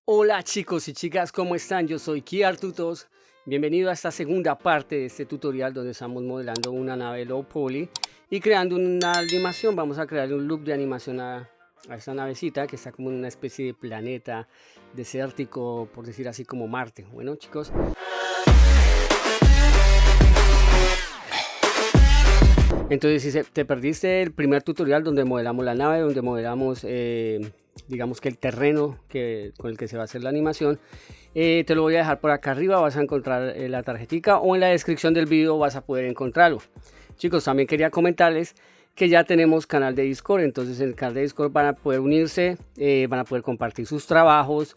Hola chicos y chicas, ¿cómo están? Yo soy Kiar Tutos. Bienvenido a esta segunda parte de este tutorial donde estamos modelando una nave low poly y creando una animación. Vamos a crear un loop de animación a esta navecita que está como en una especie de planeta desértico, por decir así, como Marte. Bueno chicos, entonces si te perdiste el primer tutorial donde modelamos la nave, donde modelamos digamos que el terreno con el que se va a hacer la animación, te lo voy a dejar por acá arriba. Vas a encontrar la tarjetica, o en la descripción del video vas a poder encontrarlo. Chicos, también quería comentarles que ya tenemos canal de Discord. Entonces en el canal de Discord van a poder unirse, van a poder compartir sus trabajos,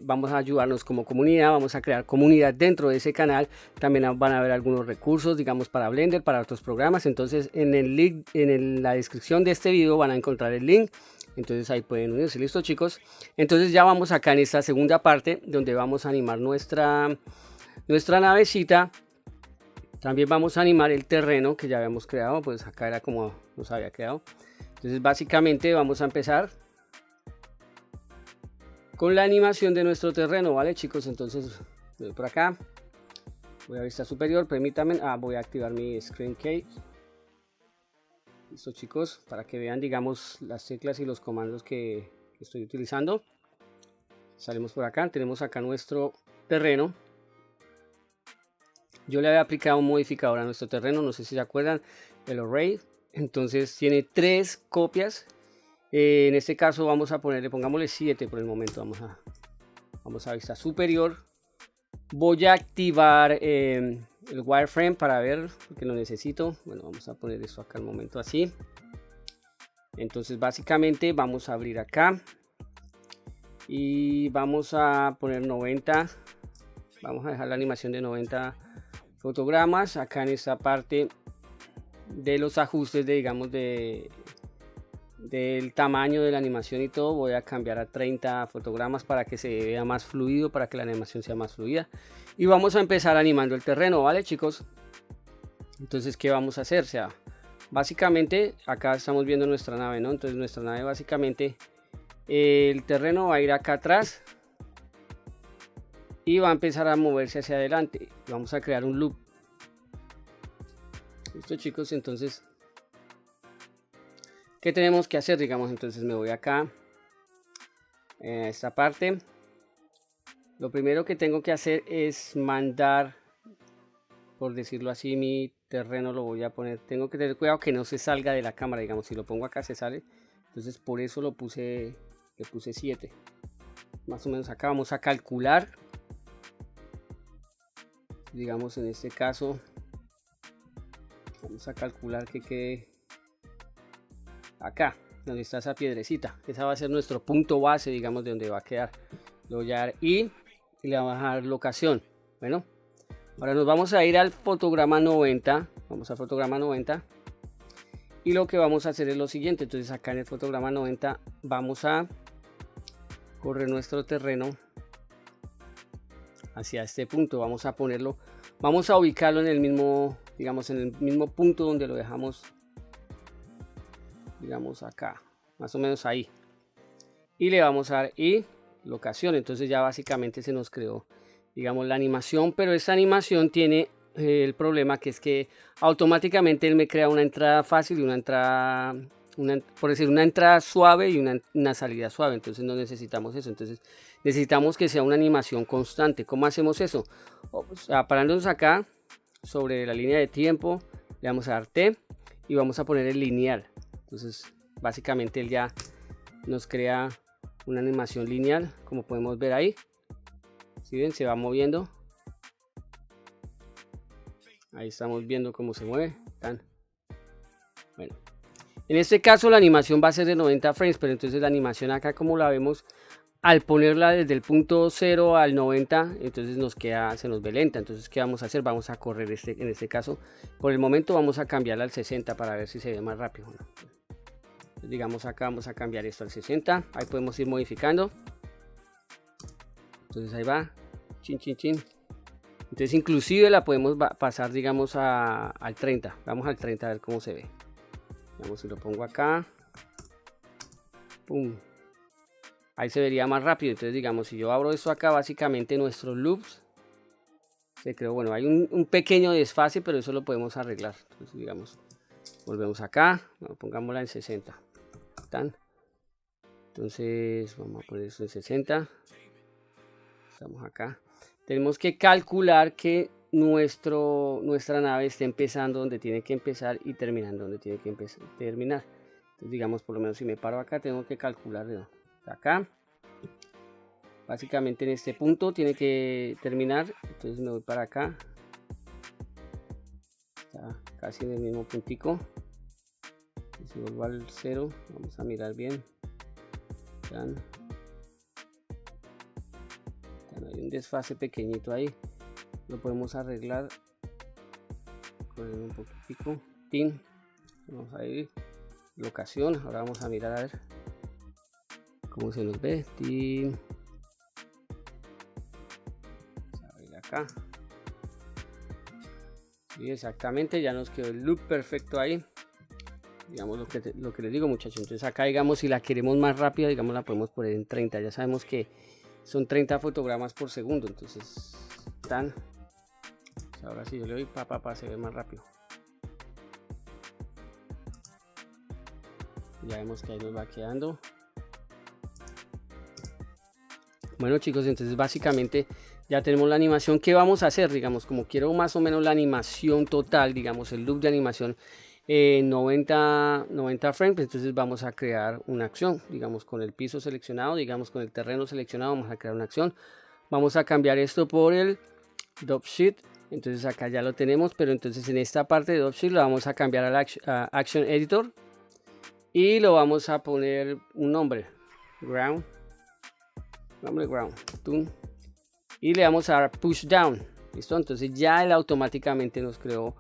vamos a ayudarnos como comunidad, vamos a crear comunidad dentro de ese canal. También van a haber algunos recursos, digamos, para Blender, para otros programas. Entonces en el link, la descripción de este video van a encontrar el link. Entonces ahí pueden unirse. Listo chicos, entonces ya vamos acá en esta segunda parte donde vamos a animar nuestra navecita. También vamos a animar el terreno que ya habíamos creado, pues acá era como nos había quedado. Entonces básicamente vamos a empezar con la animación de nuestro terreno, ¿vale chicos? Entonces voy por acá, voy a vista superior, permítanme, voy a activar mi screen key. Listo chicos, para que vean, digamos, las teclas y los comandos que estoy utilizando. Salimos por acá, tenemos acá nuestro terreno. Yo le había aplicado un modificador a nuestro terreno, no sé si se acuerdan, el array. Entonces tiene 3 copias. En este caso vamos a ponerle, pongámosle 7 por el momento. Vamos a vista superior. Voy a activar el wireframe para ver, porque lo necesito. Bueno, vamos a poner esto acá al momento así. Entonces básicamente vamos a abrir acá y vamos a poner 90. Vamos a dejar la animación de 90 fotogramas. Acá en esta parte de los ajustes digamos del tamaño de la animación y todo, voy a cambiar a 30 fotogramas para que se vea más fluido, para que la animación sea más fluida. Y vamos a empezar animando el terreno, ¿vale chicos? Entonces, ¿qué vamos a hacer? O sea, básicamente acá estamos viendo nuestra nave, ¿no? Entonces nuestra nave básicamente, el terreno va a ir acá atrás y va a empezar a moverse hacia adelante. Vamos a crear un loop. Listo chicos, entonces ¿qué tenemos que hacer? Digamos, entonces me voy acá a esta parte. Lo primero que tengo que hacer es mandar, por decirlo así, mi terreno lo voy a poner. Tengo que tener cuidado que no se salga de la cámara. Digamos, si lo pongo acá se sale. Entonces por eso le puse 7. Más o menos acá vamos a calcular. Digamos, en este caso vamos a calcular que quede acá donde está esa piedrecita. Esa va a ser nuestro punto base, digamos, de donde va a quedar. Le voy a dar y le vamos a dar locación. Bueno, ahora nos vamos a ir al fotograma 90. Vamos al fotograma 90 y lo que vamos a hacer es lo siguiente. Entonces acá en el fotograma 90 vamos a correr nuestro terreno hacia este punto. Vamos a ponerlo, vamos a ubicarlo en el mismo, digamos, en el mismo punto donde lo dejamos, digamos acá, más o menos ahí. Y le vamos a dar y locación. Entonces ya básicamente se nos creó, digamos, la animación. Pero esta animación tiene el problema que es que automáticamente él me crea una entrada fácil y una entrada, por decir, una entrada suave y una salida suave. Entonces no necesitamos eso. Entonces necesitamos que sea una animación constante. ¿Cómo hacemos eso? O sea, parándonos acá sobre la línea de tiempo, le vamos a dar T y vamos a poner el lineal. Entonces básicamente él ya nos crea una animación lineal, como podemos ver ahí. Si ven, se va moviendo. Ahí estamos viendo cómo se mueve. Bueno, en este caso la animación va a ser de 90 frames, pero entonces la animación acá, como la vemos, al ponerla desde el punto 0 al 90, entonces se nos ve lenta. Entonces, ¿qué vamos a hacer? Vamos a correr en este caso. Por el momento vamos a cambiarla al 60 para ver si se ve más rápido. Digamos acá vamos a cambiar esto al 60. Ahí podemos ir modificando. Entonces ahí va. Chin, chin, chin. Entonces inclusive la podemos pasar, digamos, al 30. Vamos al 30 a ver cómo se ve. Vamos, si lo pongo acá. Pum. ahí se vería más rápido. Entonces digamos, si yo abro esto acá, básicamente nuestros loops se creó, bueno, hay un pequeño desfase, pero eso lo podemos arreglar. Entonces digamos, volvemos acá, bueno, pongámosla en 60. ¿Tan? Entonces vamos a poner esto en 60. Estamos acá. Tenemos que calcular que nuestra nave esté empezando donde tiene que empezar y terminando donde tiene que terminar. Entonces digamos, por lo menos si me paro acá, tengo que calcular de acá. Básicamente en este punto tiene que terminar. Entonces me voy para acá. Está casi en el mismo puntico. Si vuelvo al 0, vamos a mirar bien. Hay un desfase pequeñito ahí, lo podemos arreglar con un poquitico. Tin, vamos a ir locación, ahora vamos a mirar a ver cómo se nos ve. Tin, vamos a abrir acá. Sí, exactamente, ya nos quedó el loop perfecto ahí. Digamos lo que les digo, muchachos. Entonces acá, digamos, si la queremos más rápida, digamos, la podemos poner en 30. Ya sabemos que son 30 fotogramas por segundo. Entonces, ahora sí yo le doy se ve más rápido. Ya vemos que ahí nos va quedando. Bueno, chicos, entonces básicamente ya tenemos la animación. ¿Qué vamos a hacer? Digamos, como quiero más o menos la animación total, digamos, el loop de animación 90 frames, entonces vamos a crear una acción, digamos, con el piso seleccionado, digamos, con el terreno seleccionado, vamos a crear una acción. Vamos a cambiar esto por el dropsheet. Entonces acá ya lo tenemos, pero entonces en esta parte de dropsheet lo vamos a cambiar al action editor y lo vamos a poner un nombre, ground, y le vamos a dar push down. ¿Listo? Entonces ya él automáticamente nos creó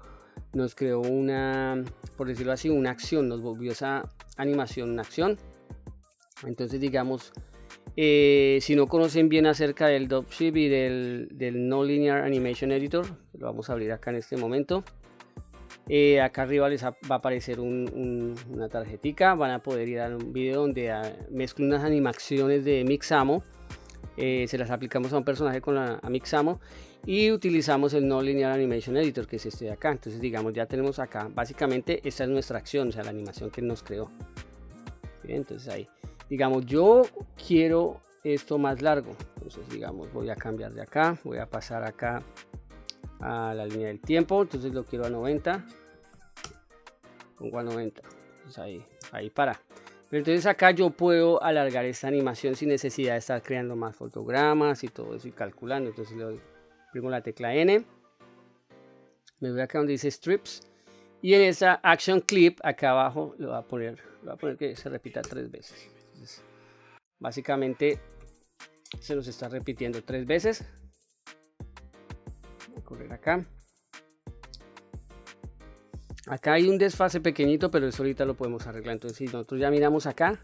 una, por decirlo así, una acción, nos volvió esa animación una acción. Entonces digamos, si no conocen bien acerca del dropsheet y del No Linear Animation Editor, lo vamos a abrir acá en este momento. Acá arriba les va a aparecer una tarjetica, van a poder ir a un video donde mezclo unas animaciones de Mixamo. Se las aplicamos a un personaje con a Mixamo y utilizamos el No Linear Animation Editor, que es este de acá. Entonces digamos, ya tenemos acá, básicamente esta es nuestra acción, o sea, la animación que él nos creó. Bien, entonces ahí, digamos, yo quiero esto más largo, entonces digamos, voy a cambiar de acá, voy a pasar acá a la línea del tiempo, entonces lo quiero a 90, pongo a 90, entonces ahí para. Pero entonces acá yo puedo alargar esta animación sin necesidad de estar creando más fotogramas y todo eso y calculando. Entonces le doy, primo la tecla N, me voy acá donde dice strips y en esa action clip acá abajo le voy a poner que se repita 3 veces. Entonces, básicamente se nos está repitiendo 3 veces. Voy a correr acá. Acá hay un desfase pequeñito, pero eso ahorita lo podemos arreglar. Entonces si nosotros ya miramos acá,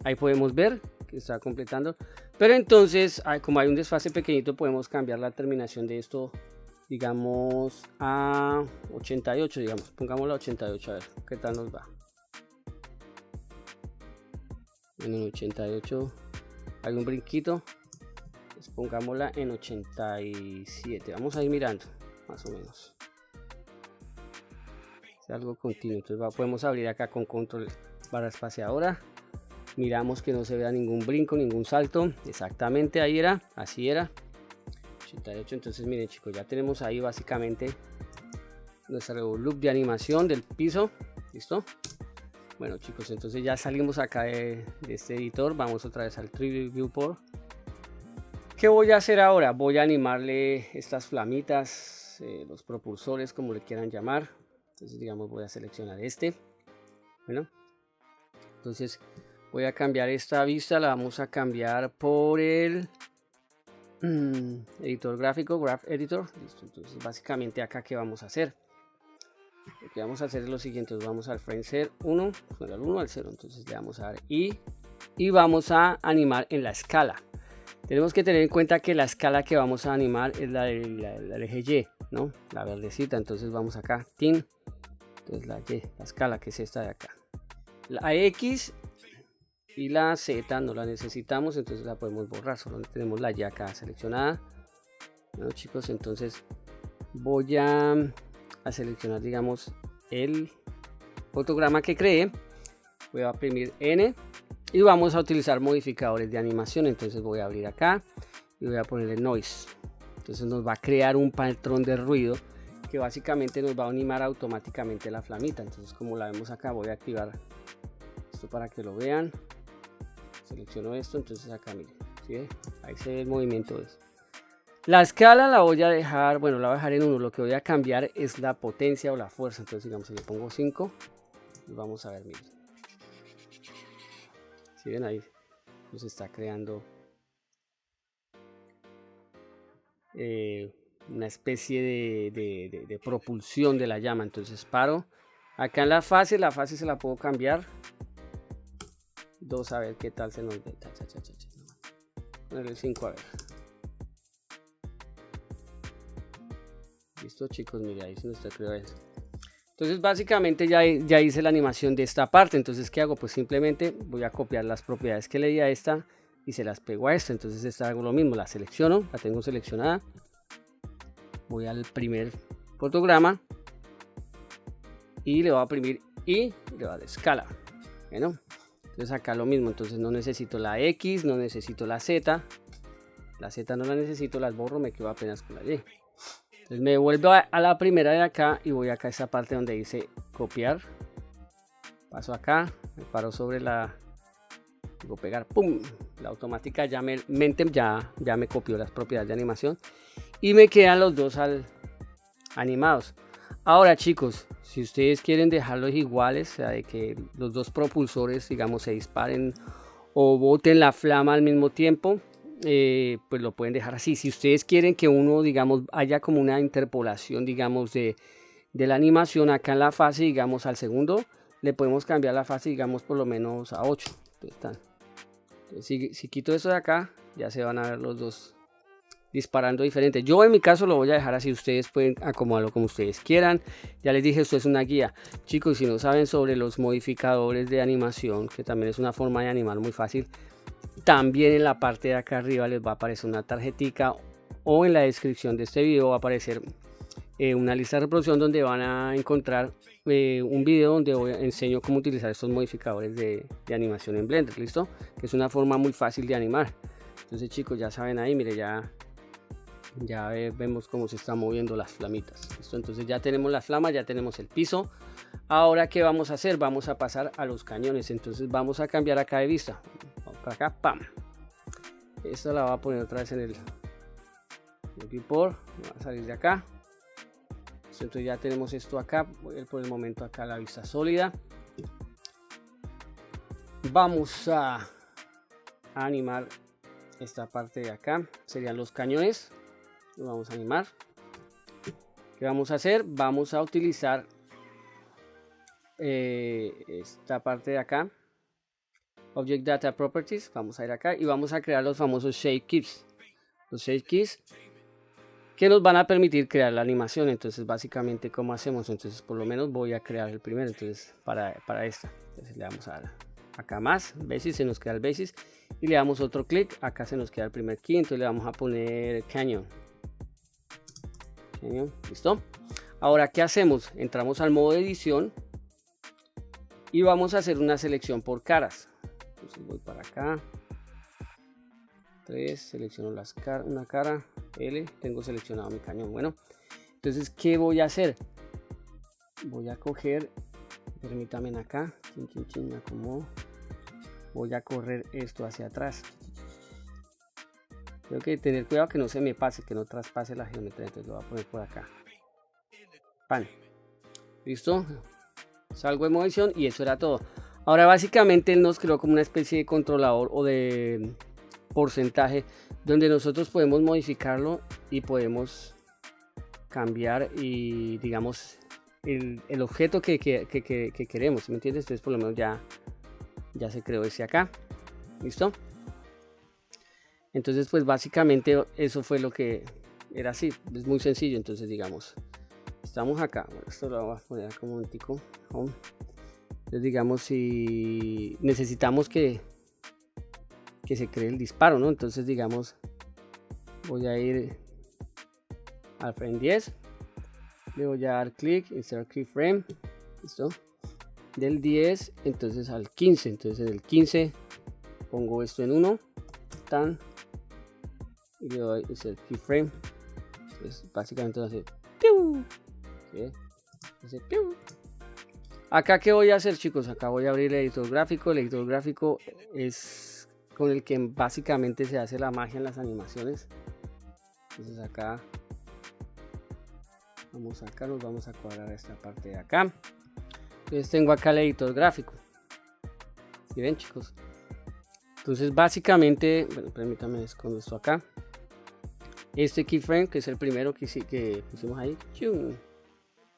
ahí podemos ver que está completando. Pero entonces, como hay un desfase pequeñito, podemos cambiar la terminación de esto, digamos, a 88, digamos. Pongámoslo a 88, a ver qué tal nos va. En el 88 hay un brinquito. Pues pongámosla en 87. Vamos a ir mirando, más o menos. Algo continuo, entonces podemos abrir acá con control barra espaciadora, miramos que no se vea ningún brinco, ningún salto, exactamente ahí era, así era, 88. Entonces miren, chicos, ya tenemos ahí básicamente nuestro loop de animación del piso. Listo. Bueno, chicos, entonces ya salimos acá de este editor, vamos otra vez al 3D Viewport. ¿Qué voy a hacer ahora? Voy a animarle estas flamitas, los propulsores, como le quieran llamar. Entonces digamos, voy a seleccionar este. Bueno, entonces voy a cambiar esta vista, la vamos a cambiar por el editor gráfico, Graph Editor. Listo. Entonces básicamente acá, ¿qué vamos a hacer? Lo que vamos a hacer es lo siguiente, vamos al frame set 1, al 1 al 0, entonces le vamos a dar y vamos a animar en la escala. Tenemos que tener en cuenta que la escala que vamos a animar es la del eje Y, ¿no? La verdecita, entonces vamos acá, tin. Entonces la Y, la escala que es esta de acá. La X y la Z no la necesitamos, entonces la podemos borrar, solo tenemos la Y acá seleccionada. Bueno chicos, entonces voy a seleccionar, digamos, el fotograma que creé. Voy a oprimir N y vamos a utilizar modificadores de animación. Entonces voy a abrir acá y voy a ponerle noise. Entonces nos va a crear un patrón de ruido que básicamente nos va a animar automáticamente la flamita. Entonces, como la vemos acá, voy a activar esto para que lo vean. Selecciono esto, entonces acá miren, ¿sí? Ahí se ve el movimiento. La escala la voy a dejar, bueno, la voy a dejar en 1. Lo que voy a cambiar es la potencia o la fuerza. Entonces, digamos, si le pongo 5, y vamos a ver, miren. ¿Sí ven ahí? Nos está creando una especie de propulsión de la llama. Entonces paro. Acá en la fase se la puedo cambiar. 2, a ver qué tal se nos ve. Ponerle 5, a ver. Listo chicos, mire, ahí se nos está creando eso. Entonces básicamente ya hice la animación de esta parte. Entonces ¿qué hago? Pues simplemente voy a copiar las propiedades que le di a esta y se las pego a esta. Entonces esta hago lo mismo, la selecciono, la tengo seleccionada. Voy al primer fotograma y le voy a oprimir y le voy a dar escala. Bueno, entonces acá lo mismo. Entonces no necesito la X, no necesito la Z. La Z no la necesito, las borro, me quedo apenas con la Y. Entonces me vuelvo a la primera de acá y voy acá a esta parte donde dice copiar. Paso acá, me paro sobre la, digo pegar, pum. La automática ya me copió las propiedades de animación y me quedan los dos animados. Ahora chicos, si ustedes quieren dejarlos iguales, o sea, de que los dos propulsores, digamos, se disparen o boten la flama al mismo tiempo, pues lo pueden dejar así. Si ustedes quieren que uno, digamos, haya como una interpolación, digamos, de la animación acá en la fase, digamos, al segundo, le podemos cambiar la fase, digamos, por lo menos a 8. Entonces, si quito eso de acá, ya se van a ver los dos disparando diferente. Yo en mi caso lo voy a dejar así, ustedes pueden acomodarlo como ustedes quieran. Ya les dije, esto es una guía. Chicos, si no saben sobre los modificadores de animación, que también es una forma de animar muy fácil, también en la parte de acá arriba les va a aparecer una tarjetica o en la descripción de este video va a aparecer una lista de reproducción donde van a encontrar un video donde enseño cómo utilizar estos modificadores de animación en Blender, ¿listo? Que es una forma muy fácil de animar. Entonces chicos, ya saben ahí, mire, ya vemos cómo se están moviendo las flamitas. ¿Listo? Entonces ya tenemos la flama, ya tenemos el piso. Ahora, ¿qué vamos a hacer? Vamos a pasar a los cañones. Entonces vamos a cambiar acá de vista. Vamos para acá, ¡pam! Esta la voy a poner otra vez en el viewport. Voy a salir de acá. Entonces ya tenemos esto acá. Voy a ir por el momento acá a la vista sólida. Vamos a animar esta parte de acá. Serían los cañones. Lo vamos a animar. ¿Qué vamos a hacer? Vamos a utilizar esta parte de acá, Object Data Properties. Vamos a ir acá y vamos a crear los famosos Shape Keys. Los Shape Keys que nos van a permitir crear la animación. Entonces básicamente, ¿cómo hacemos? Entonces por lo menos voy a crear el primero. Entonces para esta, entonces le damos a acá más Basis, se nos queda el Basis y le damos otro clic, acá se nos queda el primer key. Entonces le vamos a poner Canyon. ¿Listo? Ahora, ¿qué hacemos? Entramos al modo de edición y vamos a hacer una selección por caras. Entonces voy para acá, 3, selecciono una cara, L, tengo seleccionado mi cañón. Bueno, entonces ¿qué voy a hacer? Voy a coger, permítanme acá, me acomodo, voy a correr esto hacia atrás. Tengo que tener cuidado que no se me pase, que no traspase la geometría. Entonces lo voy a poner por acá. ¡Pan! ¿Listo? Salgo de edición y eso era todo. Ahora básicamente él nos creó como una especie de controlador o de porcentaje donde nosotros podemos modificarlo y podemos cambiar y digamos el objeto que queremos, ¿me entiendes? Entonces por lo menos ya se creó ese acá. ¿Listo? Entonces pues básicamente eso fue lo que era así. Es muy sencillo. Entonces digamos, estamos acá. Bueno, esto lo voy a poner como un tico home. Entonces digamos, si necesitamos que que se cree el disparo, ¿no? Entonces digamos, voy a ir al frame 10, le voy a dar clic, insert keyframe, listo, del 10 entonces al 15, entonces del 15 pongo esto en 1, tan, y le doy insert keyframe, entonces básicamente va a hacer ¡piu! ¿Sí? Hace ¡piu! Acá qué voy a hacer, chicos, acá voy a abrir el editor gráfico es con el que básicamente se hace la magia en las animaciones. Entonces acá nos vamos a cuadrar esta parte de acá. Entonces tengo acá el editor gráfico. ¿Sí ven, chicos? Entonces básicamente, bueno, permítanme escondo esto acá. Este keyframe, que es el primero que pusimos ahí,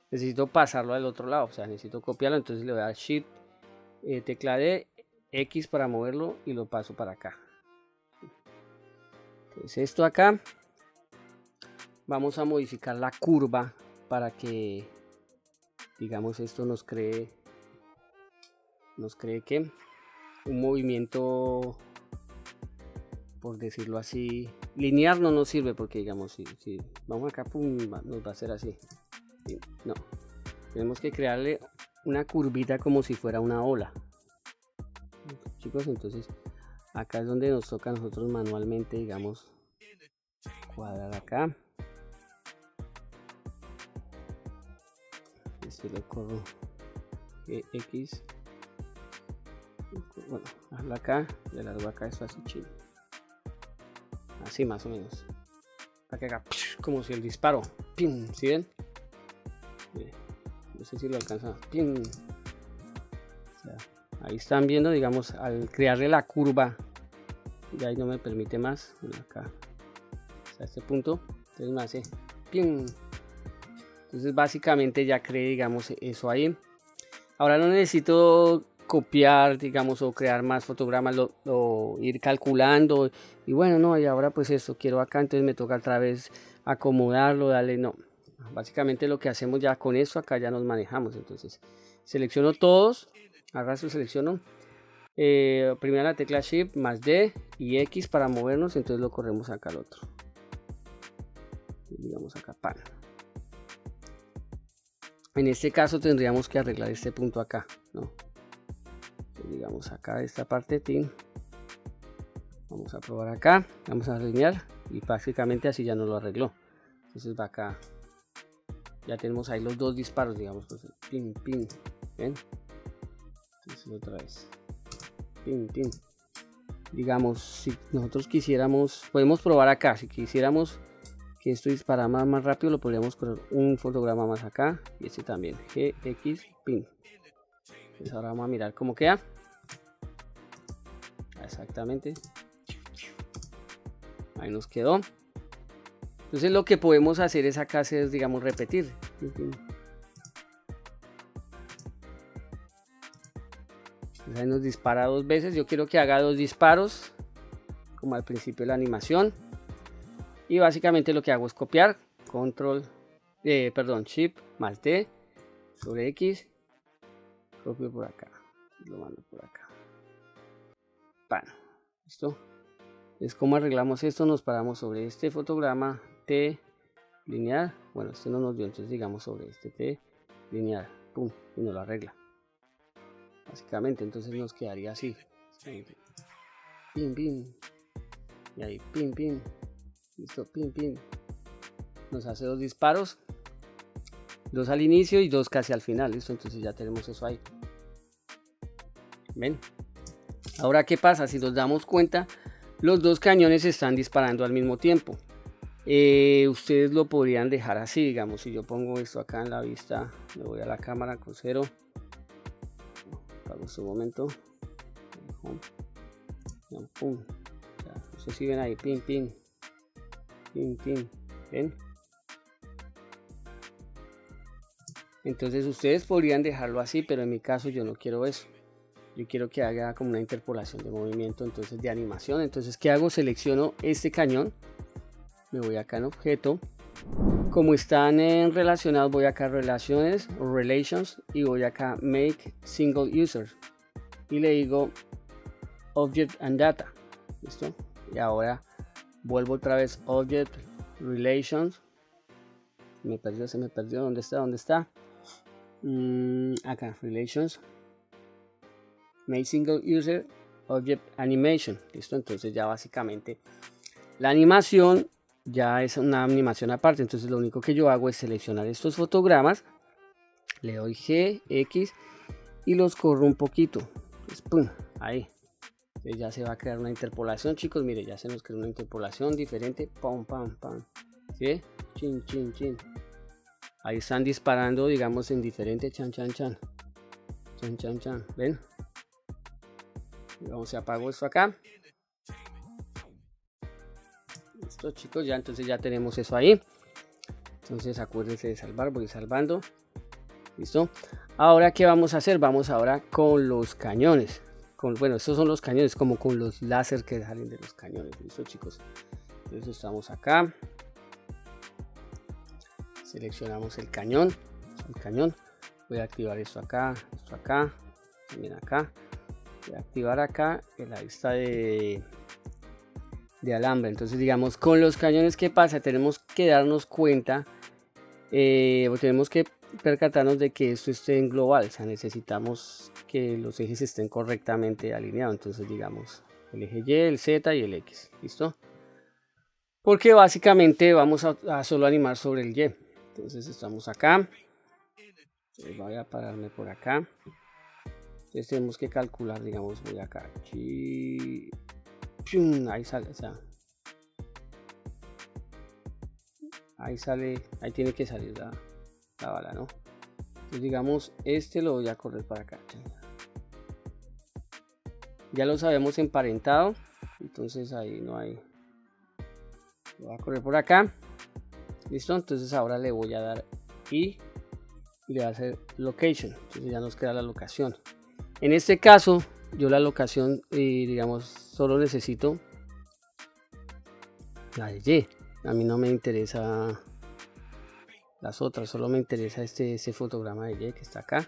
necesito pasarlo al otro lado, o sea, necesito copiarlo, entonces le voy a dar Shift, tecla D, X para moverlo y lo paso para acá. Entonces esto acá, vamos a modificar la curva para que, digamos, esto nos cree que un movimiento, por decirlo así, lineal no nos sirve, porque digamos, si vamos acá, pum, nos va a hacer así. No, tenemos que crearle una curvita como si fuera una ola, chicos. Entonces acá es donde nos toca a nosotros manualmente, digamos, cuadrar acá. Este lo corro X, bueno, hazlo acá y alargo acá, esto así chido, así más o menos, para que haga como si el disparo, ¡pim! ¿Sí ven? No sé si lo alcanza, ¡pim! O sea, ahí están viendo, digamos, al crearle la curva, y ahí no me permite más, bueno, acá hasta este punto, entonces me hace ¡pim! Entonces básicamente ya creé, digamos, eso ahí. Ahora no necesito copiar, digamos, o crear más fotogramas, ir calculando, y bueno, no, y ahora pues esto quiero acá, entonces me toca otra vez acomodarlo, darle, no. Básicamente lo que hacemos ya con esto, acá ya nos manejamos. Entonces selecciono todos, arrastro, selecciono, primero la tecla Shift más D y X para movernos, entonces lo corremos acá al otro, digamos acá, pan. En este caso tendríamos que arreglar este punto acá, ¿no? Entonces, digamos acá esta parte, vamos a probar acá, vamos a alinear y básicamente así ya nos lo arregló. Entonces va acá, ya tenemos ahí los dos disparos, digamos, pues, pin, pin, ¿ven? Entonces otra vez, pin, pin. Digamos, si nosotros quisiéramos, podemos probar acá, si quisiéramos que esto dispara más rápido, lo podríamos correr un fotograma más acá, y este también, GX, pin. Entonces ahora vamos a mirar cómo queda. Exactamente, ahí nos quedó. Entonces lo que podemos hacer es acá, es, digamos, repetir. Entonces ahí nos dispara dos veces. Yo quiero que haga dos disparos, como al principio de la animación. Y básicamente lo que hago es copiar, Shift más D sobre X, copio por acá, lo mando por acá. Bueno, listo. Es como arreglamos esto, nos paramos sobre este fotograma T lineal, bueno, este no nos dio, entonces digamos sobre este T lineal, pum, y nos lo arregla. Básicamente, entonces nos quedaría así, pin, pin, y ahí, pin, pin, listo, pin, pin. Nos hace dos disparos, dos al inicio y dos casi al final, listo, entonces ya tenemos eso ahí. ¿Ven? Ahora, ¿qué pasa? Si nos damos cuenta, los dos cañones están disparando al mismo tiempo. Ustedes lo podrían dejar así, digamos, si yo pongo esto acá en la vista, me voy a la cámara con 0, apago este momento, pum, no sé si ven ahí, pin, pin, pin, pin, ¿ven? Entonces ustedes podrían dejarlo así, pero en mi caso yo no quiero eso. Yo quiero que haga como una interpolación de movimiento, entonces de animación. Entonces, ¿qué hago? Selecciono este cañón, me voy acá en objeto, como están relacionados, voy acá a relaciones, relations, y voy acá make single user y le digo object and data. listo. Y ahora vuelvo otra vez Object Relations. Se me perdió, ¿dónde está? Acá, Relations, Make Single User Object Animation, listo. Entonces ya básicamente la animación ya es una animación aparte. Entonces lo único que yo hago es seleccionar estos fotogramas, le doy G, X y los corro un poquito. Pues, ¡pum! Ahí. Entonces ya se va a crear una interpolación, chicos. Mire, ya se nos creó una interpolación diferente. Pam, pam, pam. ¿Sí? Chin, chin, chin. Ahí están disparando, digamos, en diferente. Chan, chan, chan. Chan, chan, chan. ¿Ven? Vamos a apagar esto acá. Listo, chicos. Ya entonces ya tenemos eso ahí. Entonces acuérdense de salvar. Voy salvando. Listo. Ahora, ¿qué vamos a hacer? Vamos ahora con los cañones. Bueno, estos son los cañones, como con los láser que salen de los cañones. Listo, chicos. Entonces estamos acá. Seleccionamos el cañón. Voy a activar esto acá, también acá. Voy a activar acá la lista de alambre. Entonces, digamos, con los cañones, ¿qué pasa? Tenemos que darnos cuenta, o tenemos que percatarnos de que esto esté en global. O sea, necesitamos que los ejes estén correctamente alineados. Entonces, digamos, el eje Y, el Z y el X. ¿Listo? Porque básicamente vamos a solo animar sobre el Y. Entonces estamos acá. Voy a pararme por acá. Entonces tenemos que calcular, digamos, voy acá. Ahí sale, o sea, ahí tiene que salir la bala, ¿no? Entonces, digamos, este lo voy a correr para acá. Ya los habíamos emparentado, entonces ahí no hay. Lo voy a correr por acá. Listo, entonces ahora le voy a dar y le voy a hacer location. Entonces ya nos queda la locación. En este caso, yo la locación, digamos, solo necesito la de Y. A mí no me interesa las otras, solo me interesa ese fotograma de Y que está acá.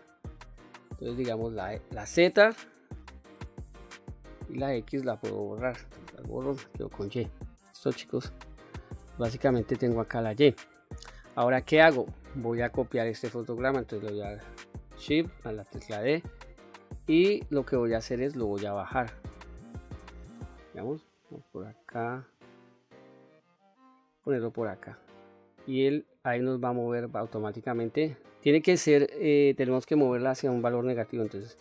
Entonces, digamos, la Z y la X la puedo borrar. La borro, quedo con Y. Listo, chicos. Básicamente tengo acá la Y. Ahora, ¿qué hago? Voy a copiar este fotograma. Entonces le voy a dar Shift a la tecla D. Y lo que voy a hacer es lo voy a bajar. Digamos, por acá. Ponerlo por acá. Y él ahí nos va a mover automáticamente. Tiene que ser, tenemos que moverla hacia un valor negativo. Entonces,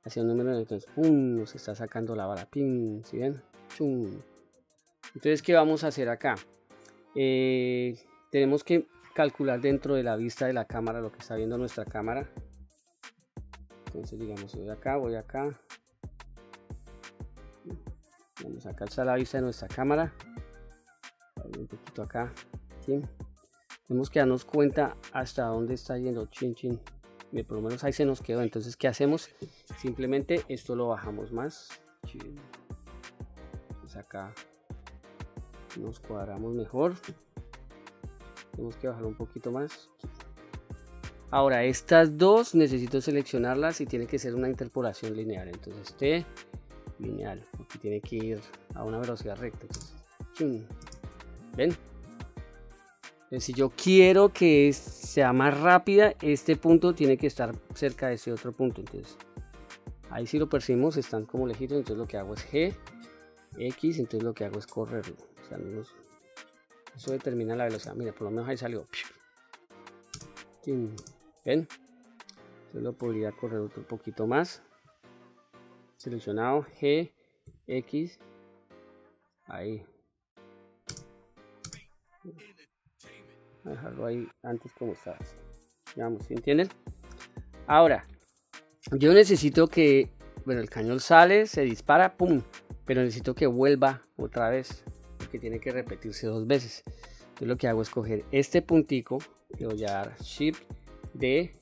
hacia un número negativo. Entonces, ¡pum! Nos está sacando la bala. ¡Pim! ¿Sí ven? ¡Chum! Entonces, ¿qué vamos a hacer acá? Tenemos que calcular dentro de la vista de la cámara lo que está viendo nuestra cámara. Entonces, digamos, voy acá. Vamos acá, está la vista de nuestra cámara. Un poquito acá. ¿Sí? Tenemos que darnos cuenta hasta dónde está yendo. Chin, chin. Por lo menos ahí se nos quedó. Entonces, ¿qué hacemos? Simplemente esto lo bajamos más. Chin. Entonces acá nos cuadramos mejor. Tenemos que bajar un poquito más. Ahora, estas dos necesito seleccionarlas y tiene que ser una interpolación lineal. Entonces, lineal, porque tiene que ir a una velocidad recta. Entonces, ¡chum! ¿Ven? Entonces, si yo quiero que sea más rápida, este punto tiene que estar cerca de ese otro punto. Entonces, ahí si lo percibimos, están como lejitos. Entonces, lo que hago es G, X. Entonces, lo que hago es correrlo. O sea, eso determina la velocidad. Mira, por lo menos ahí salió. ¿Ven? Entonces lo podría correr otro poquito más. Seleccionado G, X. Ahí. Voy a dejarlo ahí antes como estaba. Veamos, ¿sí entienden? Ahora, yo necesito que, bueno, el cañón sale, se dispara, pum, pero necesito que vuelva otra vez, porque tiene que repetirse 2 veces. Entonces lo que hago es coger este puntico, le voy a dar Shift D,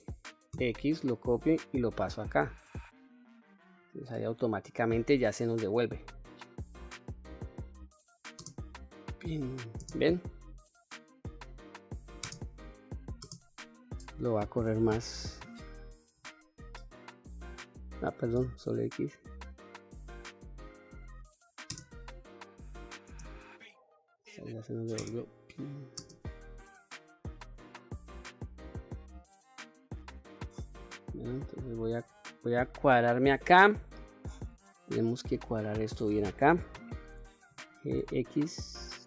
X, lo copio y lo paso acá. Entonces ahí automáticamente ya se nos devuelve. Bien, ¿ven? Lo va a correr más. Perdón, solo X. Ya se nos devolvió. Bueno, entonces voy a cuadrarme acá. Tenemos que cuadrar esto bien acá. X.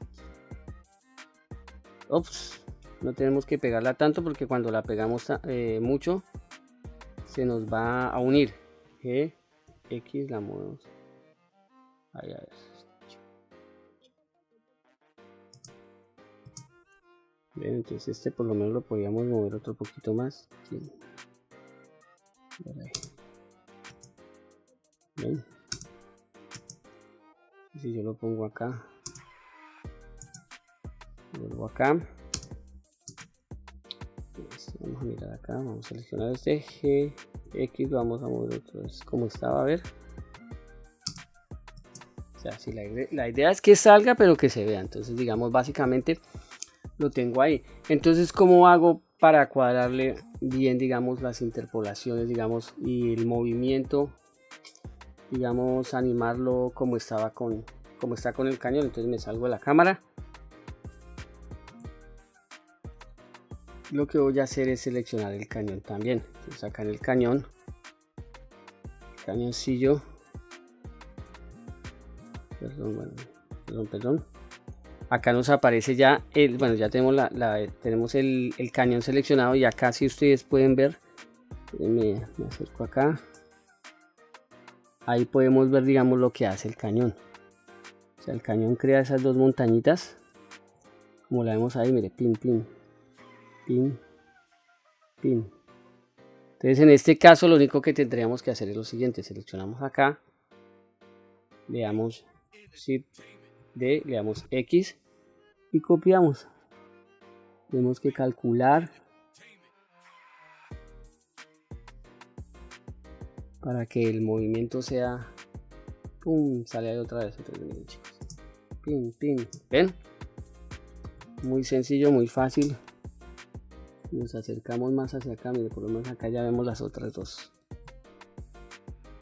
Ops, no tenemos que pegarla tanto porque cuando la pegamos mucho se nos va a unir. X la movemos. Ahí, a ver. Bien, entonces este por lo menos lo podíamos mover otro poquito más. Bien. Si yo lo pongo acá, vuelvo acá. Entonces, vamos a mirar acá, vamos a seleccionar este G, X, lo vamos a mover otra vez como estaba, a ver. O sea, si la idea es que salga pero que se vea. Entonces digamos básicamente lo tengo ahí. Entonces, ¿cómo hago para cuadrarle bien, digamos, las interpolaciones, digamos, y el movimiento, digamos, animarlo como está con el cañón? Entonces me salgo de la cámara. Lo que voy a hacer es seleccionar el cañón también. Entonces acá en el cañón, cañoncillo, perdón. Acá nos aparece ya bueno, ya tenemos tenemos el cañón seleccionado, y acá, si ustedes pueden ver, me acerco acá, ahí podemos ver, digamos, lo que hace el cañón. O sea, el cañón crea esas dos montañitas, como la vemos ahí, mire, pin, pin, pin, pin. Entonces en este caso lo único que tendríamos que hacer es lo siguiente: seleccionamos acá, le damos Shift D, le damos X y copiamos. Tenemos que calcular para que el movimiento sea, pum, sale ahí otra vez. Entonces, miren, chicos, pin, pin, ven, muy sencillo, muy fácil. Nos acercamos más hacia acá, mire, por lo menos acá ya vemos las otras dos.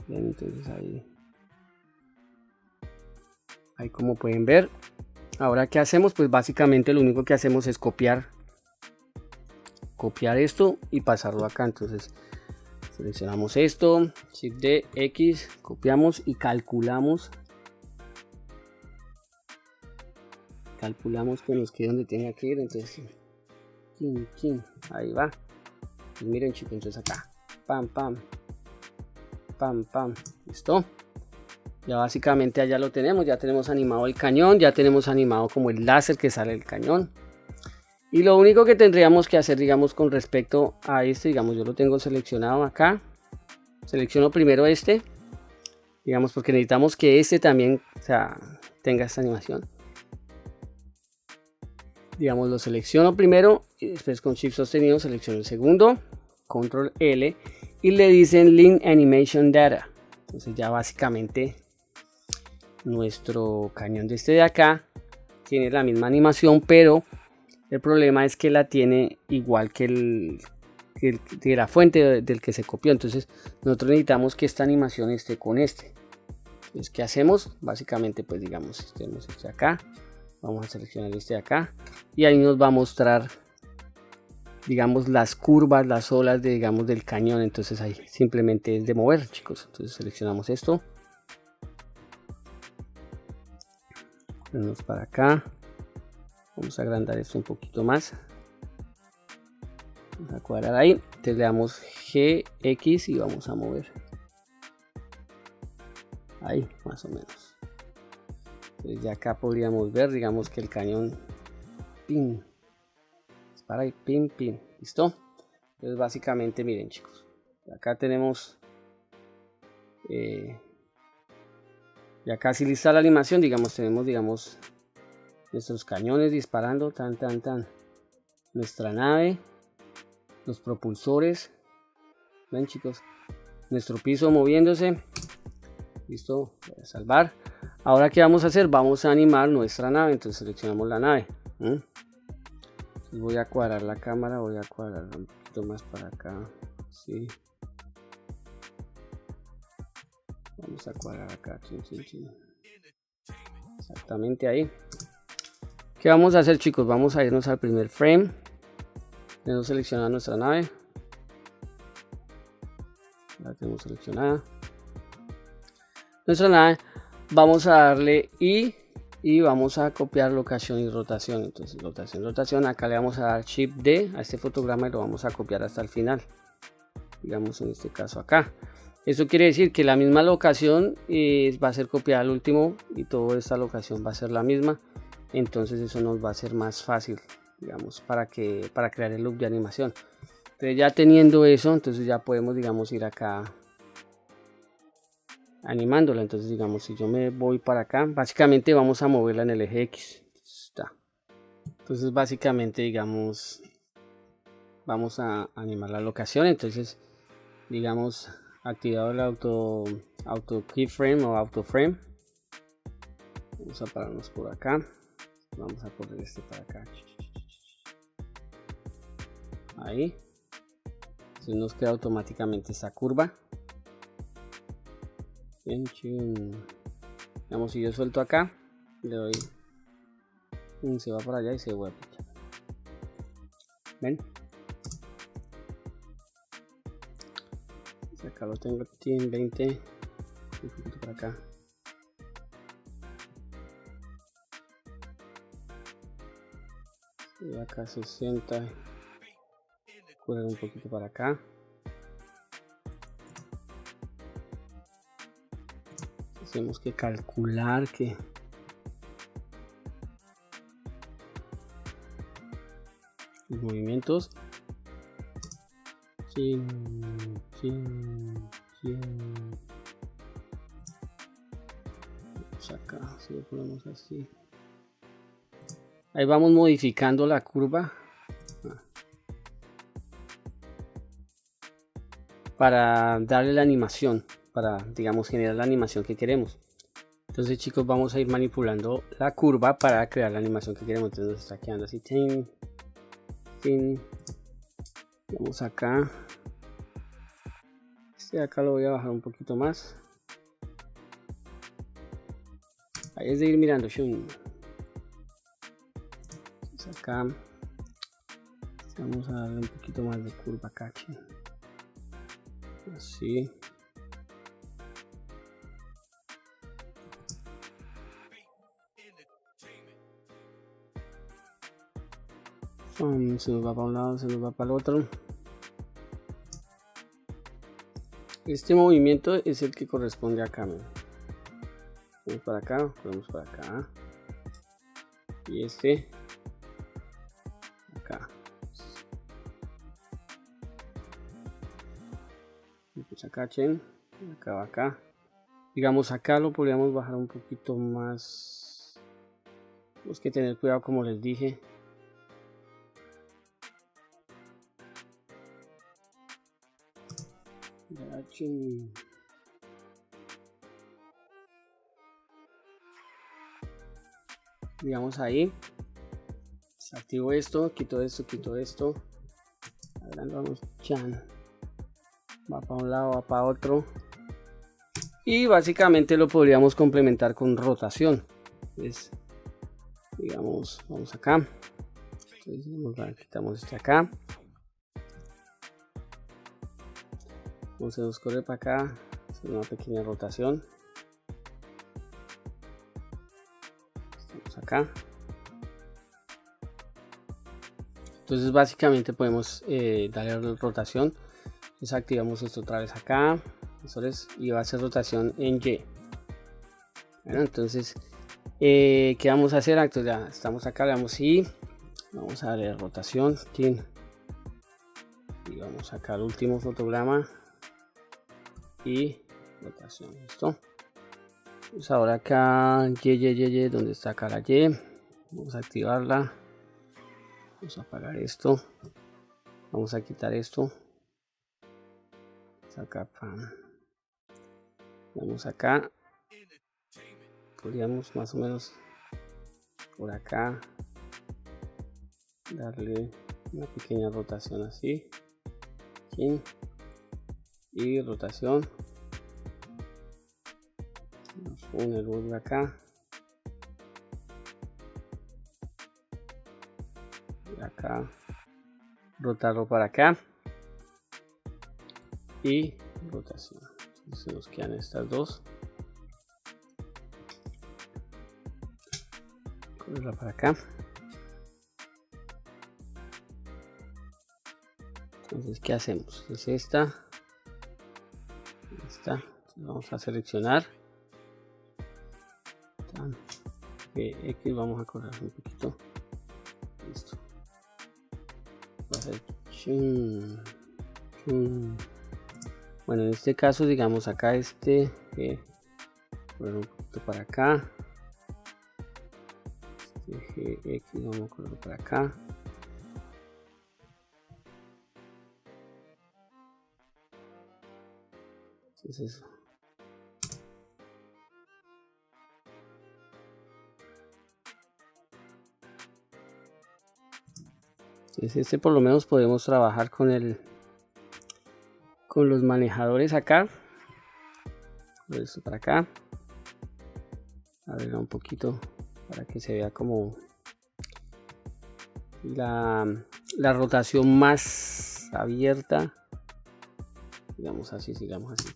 Bien, entonces ahí como pueden ver. Ahora, ¿qué hacemos? Pues básicamente lo único que hacemos es copiar esto y pasarlo acá. Entonces seleccionamos esto, Shift D, X, copiamos y calculamos que nos quede donde tenga que ir. Entonces ahí va. Pues miren, chicos, entonces acá, pam, pam, pam, pam, listo. Ya básicamente allá lo tenemos, ya tenemos animado el cañón, ya tenemos animado como el láser que sale del cañón. Y lo único que tendríamos que hacer, digamos, con respecto a este, digamos, yo lo tengo seleccionado acá. Selecciono primero este, digamos, porque necesitamos que este también, o sea, tenga esta animación. Digamos, lo selecciono primero y después con Shift sostenido selecciono el segundo, Control L, y le dicen Link Animation Data. Entonces ya básicamente nuestro cañón de este de acá tiene la misma animación, pero el problema es que la tiene igual que la fuente del que se copió. Entonces nosotros necesitamos que esta animación esté con este. Entonces, ¿qué hacemos? Básicamente, pues digamos, tenemos este acá, vamos a seleccionar este de acá y ahí nos va a mostrar, digamos, las curvas, las olas de, digamos, del cañón. Entonces ahí simplemente es de mover, chicos. Entonces seleccionamos esto, venimos para acá, vamos a agrandar esto un poquito más, vamos a cuadrar ahí, entonces le damos G, X y vamos a mover ahí más o menos. Entonces ya acá podríamos ver, digamos, que el cañón, pin, para ahí, pin, pin, listo. Entonces básicamente, miren, chicos, acá tenemos ya casi lista la animación. Digamos, tenemos, digamos, nuestros cañones disparando, tan, nuestra nave, los propulsores, ven, chicos, nuestro piso moviéndose, listo. Voy a salvar. Ahora, ¿qué vamos a hacer? Vamos a animar nuestra nave. Entonces seleccionamos la nave. Entonces voy a cuadrar la cámara, voy a cuadrar un poquito más para acá, sí. Vamos a cuadrar acá, exactamente ahí. ¿Qué vamos a hacer, chicos? Vamos a irnos al primer frame. Tenemos seleccionada nuestra nave. La tenemos seleccionada. Nuestra nave. Vamos a darle I y vamos a copiar locación y rotación. Entonces rotación. Acá le vamos a dar Shift D a este fotograma y lo vamos a copiar hasta el final. Digamos en este caso acá. Eso quiere decir que la misma locación va a ser copiada al último y toda esta locación va a ser la misma. Entonces eso nos va a ser más fácil, digamos, para crear el loop de animación. Entonces ya teniendo eso, entonces ya podemos, digamos, ir acá animándola. Entonces, digamos, si yo me voy para acá, básicamente vamos a moverla en el eje X. Entonces básicamente, digamos, vamos a animar la locación. Entonces, digamos, activado el auto keyframe o auto frame. Vamos a pararnos por acá. Vamos a poner este para acá. Ahí. Entonces nos queda automáticamente esta curva. Digamos, si yo suelto acá, le doy, se va para allá y se vuelve. ¿Ven? Acá lo tengo en 20. Un poquito para acá. Y acá 60. Correr un poquito para acá. Tenemos que calcular que los movimientos. Vamos acá, si lo ponemos así. Ahí vamos modificando la curva para darle la animación, para, digamos, generar la animación que queremos. Entonces, chicos, vamos a ir manipulando la curva para crear la animación que queremos. Entonces nos está quedando así. Vamos acá. Este de acá lo voy a bajar un poquito más. Ahí es de ir mirando. Acá vamos a darle un poquito más de curva acá. Así. Se nos va para un lado, se nos va para el otro. Este movimiento es el que corresponde acá. Vamos para acá, ponemos para acá. Y este acá. Pues acá, acá va acá. Digamos, acá lo podríamos bajar un poquito más. Tenemos que tener cuidado, como les dije. Digamos ahí. Activo esto, quito esto. Adelante, vamos, va para un lado, va para otro. Y básicamente lo podríamos complementar con rotación. Entonces, digamos, vamos acá. Entonces, quitamos este acá. Como se nos corre para acá, hacer una pequeña rotación. Estamos acá. Entonces básicamente podemos darle rotación. Entonces activamos esto otra vez acá. Y va a ser rotación en Y. Bueno, entonces, ¿qué vamos a hacer? Entonces ya estamos acá, le damos Y. Vamos a darle rotación. Y vamos acá al último fotograma. Y rotación. ¿Listo? Pues ahora acá, Y, donde está acá la Y. Vamos a activarla. Vamos a apagar esto. Vamos a quitar esto. Acá, vamos acá. Podríamos más o menos por acá darle una pequeña rotación así. Y rotación. Nos pone el borde acá. acá, rotarlo para acá y rotación. Entonces nos quedan estas dos. Correrla para acá. Entonces, ¿qué hacemos? Es esta. Vamos a seleccionar. X, vamos a correr un poquito. Listo. Va a ser bueno, en este caso, digamos acá correr un poquito para acá. X, vamos a correr para acá. Entonces, por lo menos podemos trabajar con los manejadores acá. Esto para acá. A ver un poquito para que se vea como la rotación más abierta. Digamos así, sigamos así.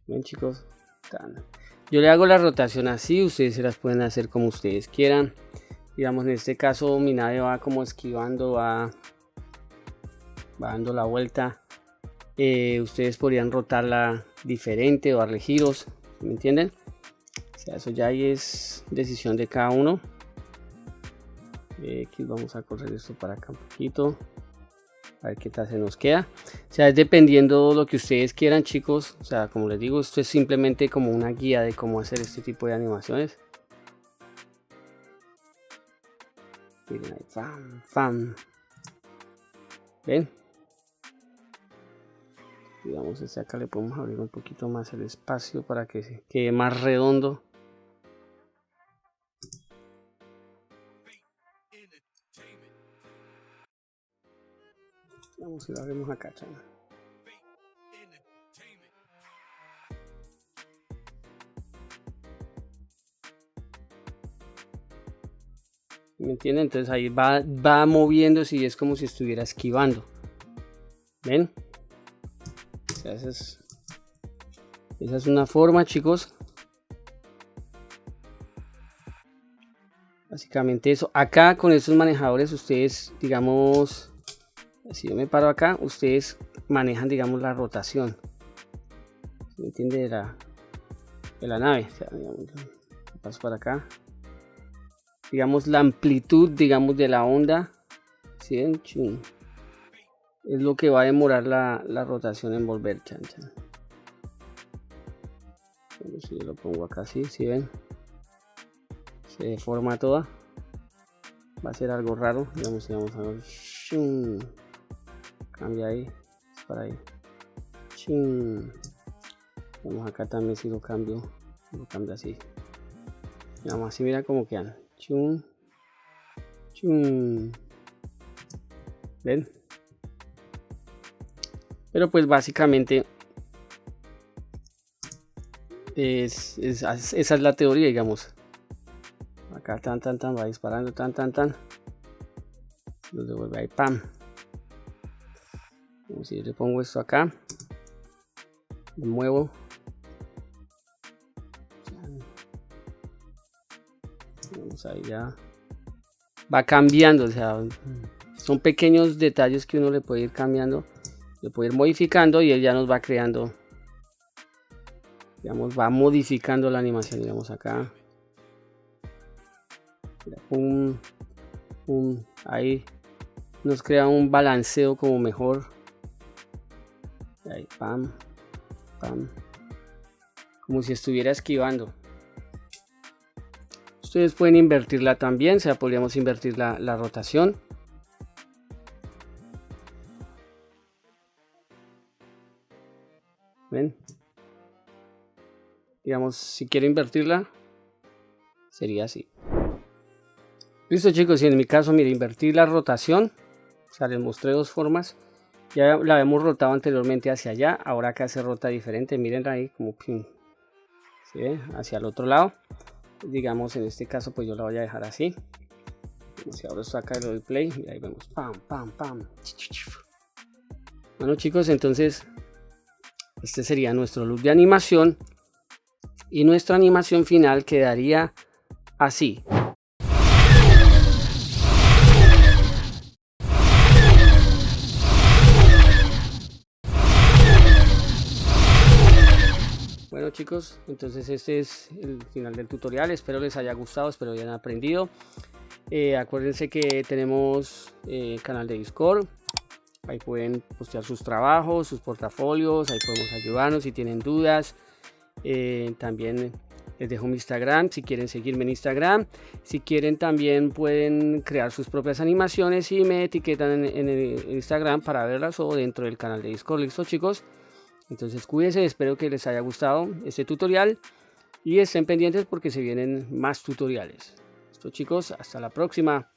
Ven, chicos, yo le hago la rotación así, ustedes se las pueden hacer como ustedes quieran. Digamos, en este caso mi nave va como esquivando, va dando la vuelta. Ustedes podrían rotarla diferente o darle giros, ¿me entienden? O sea, eso ya ahí es decisión de cada uno. Aquí vamos a correr esto para acá un poquito, a ver qué tal se nos queda. O sea, es dependiendo lo que ustedes quieran, chicos. O sea, como les digo, esto es simplemente como una guía de cómo hacer este tipo de animaciones. Miren ahí, ¡fam! ¿Ven? Digamos, este acá le podemos abrir un poquito más el espacio para que se quede más redondo. Vamos a lo abrimos acá, chaval. ¿Me entienden? Entonces ahí va moviéndose y es como si estuviera esquivando. ¿Ven? O sea, esa es una forma, chicos. Básicamente eso. Acá con estos manejadores ustedes, digamos, si yo me paro acá, ustedes manejan, digamos, la rotación. ¿Me entiende? De la nave. O sea, digamos, paso para acá. Digamos, la amplitud, digamos, de la onda. ¿Sí? Es lo que va a demorar la rotación en volver. Bueno, si yo lo pongo acá así, ¿sí ven? Se deforma toda. Va a ser algo raro. Digamos, vamos a ver. Cambia ahí. Para ahí. Vamos acá también, si lo cambio. Lo cambio así. Digamos así, mira cómo quedan. ¿Ven? Pero pues básicamente esa es la teoría, digamos. Acá va disparando, lo devuelve ahí, pam. Como si le pongo esto acá, lo muevo. Vamos ahí, ya va cambiando, o sea, son pequeños detalles que uno le puede ir cambiando, le puede ir modificando y él ya nos va creando, digamos, va modificando la animación. Digamos acá, pum, ahí nos crea un balanceo como mejor. Ahí, pam, como si estuviera esquivando. Ustedes pueden invertirla también, o sea, podríamos invertir la rotación. ¿Ven? Digamos, si quiero invertirla, sería así. Listo, chicos, y en mi caso, mire, invertir la rotación. O sea, les mostré dos formas. Ya la habíamos rotado anteriormente hacia allá, ahora acá se rota diferente. Miren ahí como pin. ¿sí? Hacia el otro lado. Digamos, en este caso pues yo la voy a dejar así. Si ahora saca el play y ahí vemos pam pam pam. Bueno chicos, entonces este sería nuestro look de animación y nuestra animación final quedaría así. Bueno chicos, entonces este es el final del tutorial, espero les haya gustado, espero hayan aprendido. Acuérdense que tenemos canal de Discord, ahí pueden postear sus trabajos, sus portafolios, ahí podemos ayudarnos si tienen dudas. También les dejo mi Instagram si quieren seguirme en Instagram. Si quieren también pueden crear sus propias animaciones y me etiquetan en el Instagram para verlas o dentro del canal de Discord. ¿Listo chicos? Entonces cuídense, espero que les haya gustado este tutorial y estén pendientes porque se vienen más tutoriales. Listo chicos, hasta la próxima.